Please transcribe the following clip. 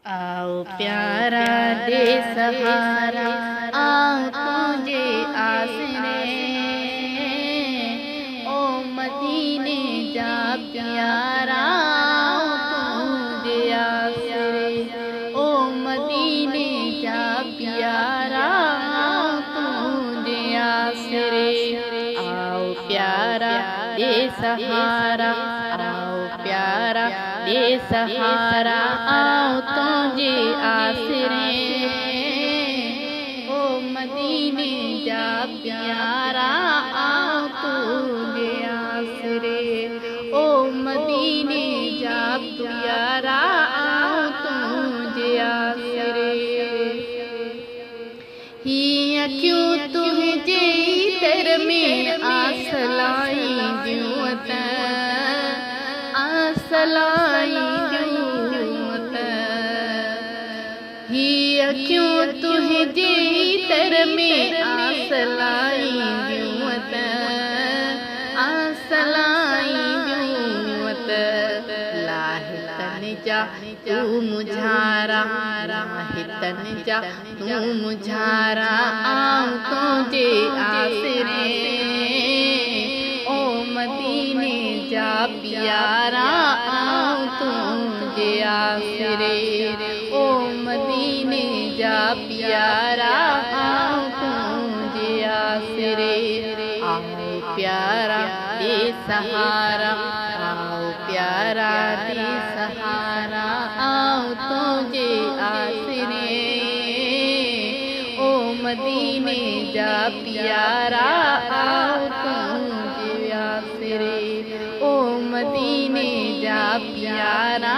आओ प्यारा दे सहारा, आओ तुझे आसरे, ओ मदीने जा प्यारा, आओ तुझे आसरे, ओ मदीने जा प्यारा, आओ तुझे आसरे। आओ प्यारा दे सहारा, आओ प्यारा दे सहारा, आओ तुझे आसरे, ओ मदीने जा प्यारा, आओ तुझे आसरे, ओ मदीने जा प्यारा, आओ तुझे आसरे। हिया क्यों तुझे तेरे में आसलाई जुवत, आसलाई जुवत, हिया क्यों तुझे तेरे में आसलाई जुवत, आसलाई जुवत। लाहितन जा तू मुझारा, लाहितन जा तू मुझारा, आओ तुझे आसरे, ओ मदीने जा प्यारा, आओ तुझे आसरे, ओ मदीने जा प्यारा, आओ तुझे आसरे। आओ प्यारा दे सहारा, आओ प्यारा दे सहारा, आओ तुझे आसरे, ओ मदीने जा प्यारा, आओ तुझे आसरे, ओ मदीने जा प्यारा।